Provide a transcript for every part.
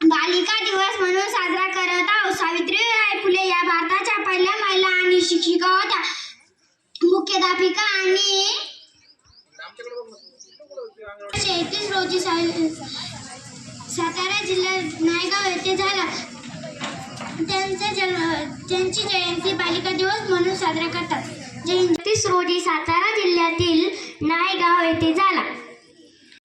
बालिका दिवस म्हणून साजरा करत आहोत। सावित्रीबाई फुले या भारताच्या पहिल्या महिला आणि शिक्षिका होत्या। मुख्याध्यापिका आणि 31 रोजी सातारा जिल्ह्यात नायगाव येथे झाला। त्यांची जयंती बालिका दिवस म्हणून साजरा करतात। 31 रोजी सातारा जिल्ह्यातील नायगाव येथे झाला।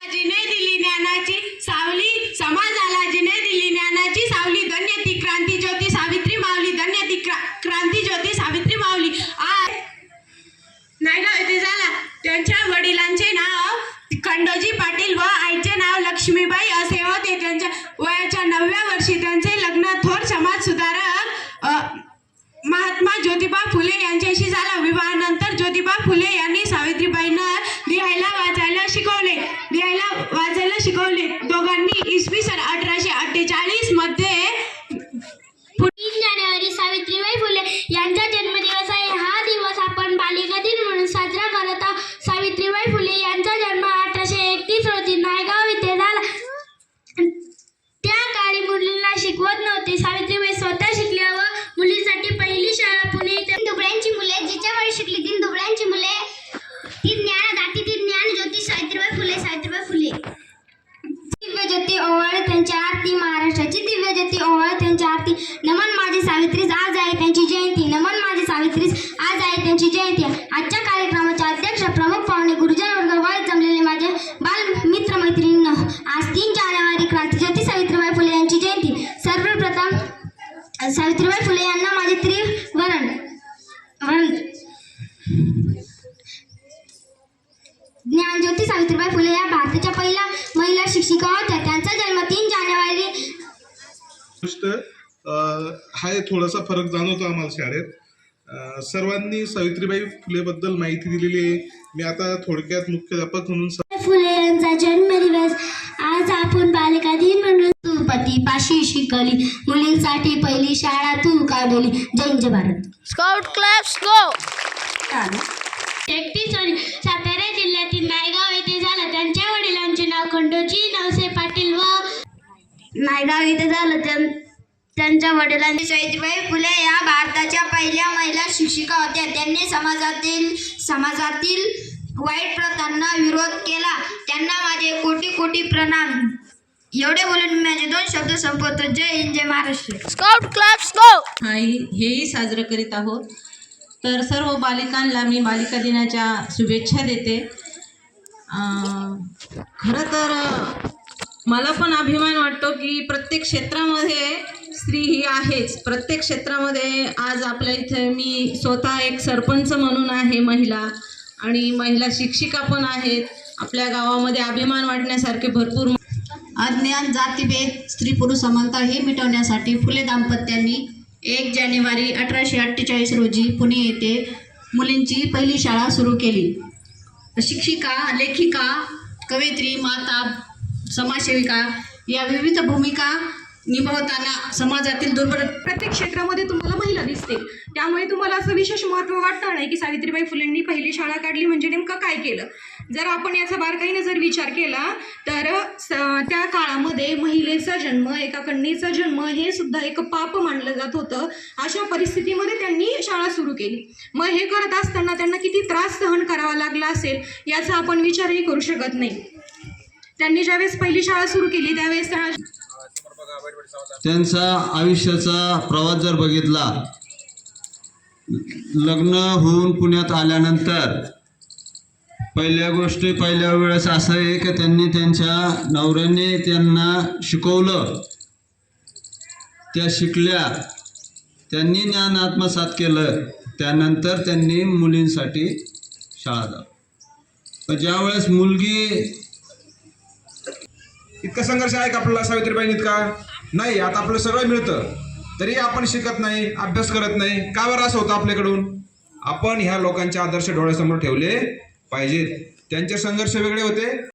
जिने दिली ज्ञानाची सावली समाजाला, जिने दिली ज्ञानाची सावली, धन्य ती क्रांती ज्योती सावित्री माऊली, धन्य ती क्रांती ज्योती सावित्री माऊली। आज नायगाव येथे झाला। त्यांच्या वडिलांचे नाव खंडोजी पाटील व आईचे नाव लक्ष्मीबाई असे होते। त्यांच्या वयाच्या 9व्या वर्षी त्यांचे लग्न थोर समाज सुधारक महात्मा ज्योतिबा फुले यांच्याशी झाला। विवाहानंतर ज्योतिबा फुले यांनी सावित्रीबाईंना लिहायला वाचायला शिकवले। दोघांनी इसवी सन 1848 मध्ये 3 जानेवारी सावित्रीबाई फुले यांचा जन्मदिवस आहे। हा दिवस आपण बालिका दिन म्हणून साजरा करत आहोत। सावित्रीबाई फुले यांचा जन्म 1831 रोजी नायगाव येथे झाला। त्या काळी मुलींना शिकवत नव्हते। सावित्रीबाई स्वतः शिकल्या व मुलींसाठी पहिली शाळा पुणे येथे दुबळ्यांची मुले जिच्यावर शिकली ती दुबळ्यांची मुले ती ज्ञानदाती ती ज्ञान ज्योती सावित्रीबाई फुले दिव्य ज्योती ओवाळे त्यांची आरती, महाराष्ट्राची दिव्य ज्योती ओवाळे त्यांची आरती। नमन माझी सावित्रीस आज आहे त्यांची जयंती, नमन माझी सावित्रीस आज आहे त्यांची जयंती। आजच्या कार्यक्रमाचे अध्यक्ष प्रमुख पाहुणे गुरुजन वर्ग व जमलेले माझे बाल मित्र मैत्रिणींनो, आज 3 जानेवारी क्रांतीज्योती सावित्रीबाई फुले यांची जयंती। सर्वप्रथम सावित्रीबाई फुले यांना माझे त्रिवरण ज्ञानज्योती सावित्रीबाई फुले या भारताच्या पहिल्या महिला शिक्षिका होत्या। त्यांचा जन्म 3 जानेवारी हा थोडासा फरक जाणवतो आम्हाला शाळेत। सर्वांनी सावित्रीबाई फुलेबद्दल माहिती दिलेली आहे। मी आता थोडक्यात मुख्याध्यापक म्हणून फुले यांचा जन्मदिवस आज आपण बालिका दिन म्हणून तू पाशी शिकवली, मुलींसाठी पहिली शाळा तू काढली, जय हिंद भारत। स्काउट क्लब्स गो। 31 रोजी सातारा जिल्ह्यातील नायगाव येथे झाला। त्यांच्या वडिलांचे नाव खंडोजी नवसे पाटील व नायगाव येथे झालं। त्यांच्या वडिलांनी सावित्रीबाई फुले या भारताच्या पहिल्या महिला शिक्षिका होत्या। त्यांनी समाजातील वाईट प्रथांना विरोध केला। त्यांना माझे कोटी कोटी प्रणाम। एवढे बोलून माझे 2 शब्द संपवतो। जय हिंद, जय महाराष्ट्र। स्काउट क्लब्स गो। हेही साजरं करीत आहोत। तर सर्व बालिकांना मी बालिका दिनाच्या शुभेच्छा देते। खरं तर मला पण अभिमान वाटतो की प्रत्येक क्षेत्रामध्ये स्त्री ही आहेच। प्रत्येक क्षेत्रामध्ये आज आपल्या इथे मी स्वतः एक सरपंच म्हणून आहे महिला, आणि महिला शिक्षिका पण आहेत। आपल्या गावामध्ये अभिमान वाटण्यासारखे भरपूर अज्ञान, जातीभेद, स्त्री पुरुष समानता हे मिटवण्यासाठी फुले दाम्पत्यांनी 1 जानेवारी 1848 रोजी पुणे येथे मुलींची पहिली शाळा सुरू केली। शिक्षिका, लेखिका, कवयित्री, माता, समाजसेविका या विविध भूमिका निभावताना समाजातील दुर्बल प्रत्येक क्षेत्रामध्ये तुम्हाला महिला दिसते। त्यामुळे तुम्हाला असं विशेष महत्त्व वाटणार नाही की सावित्रीबाई फुलेंनी पहिली शाळा काढली म्हणजे नेमकं काय केलं। जर आपण याचा बारकाईने जर विचार केला तर त्या काळामध्ये महिलेचा जन्म, एका कन्येचा जन्म हे सुद्धा एक पाप मानलं जात होतं। अशा परिस्थितीमध्ये त्यांनी शाळा सुरू केली। मग हे करत असताना त्यांना किती त्रास सहन करावा लागला असेल याचा आपण विचारही करू शकत नाही। त्यांनी ज्यावेळेस पहिली शाळा सुरू केली त्यावेळेस त्यांचा आयुष्याचा प्रवास जर बघितला, लग्न होऊन पुण्यात आल्यानंतर पहिल्या वेळेस असं आहे की त्यांनी त्यांच्या नवऱ्याने त्यांना शिकवलं, त्या शिकल्या, त्यांनी ज्ञान आत्मसात केलं, त्यानंतर त्यांनी मुलींसाठी शाळा लावली। पण ज्यावेळेस मुलगी इतका संघर्ष आहे का आपल्याला सावित्रीबाई इतका नाही। आता आपलं सगळं मिळतं तरी आपण शिकत नाही, अभ्यास करत नाही का बरं असं होतं आपल्याकडून? आपण ह्या लोकांचे आदर्श डोळ्यासमोर ठेवले पाहिजेत। त्यांचे संघर्ष वेगळे होते।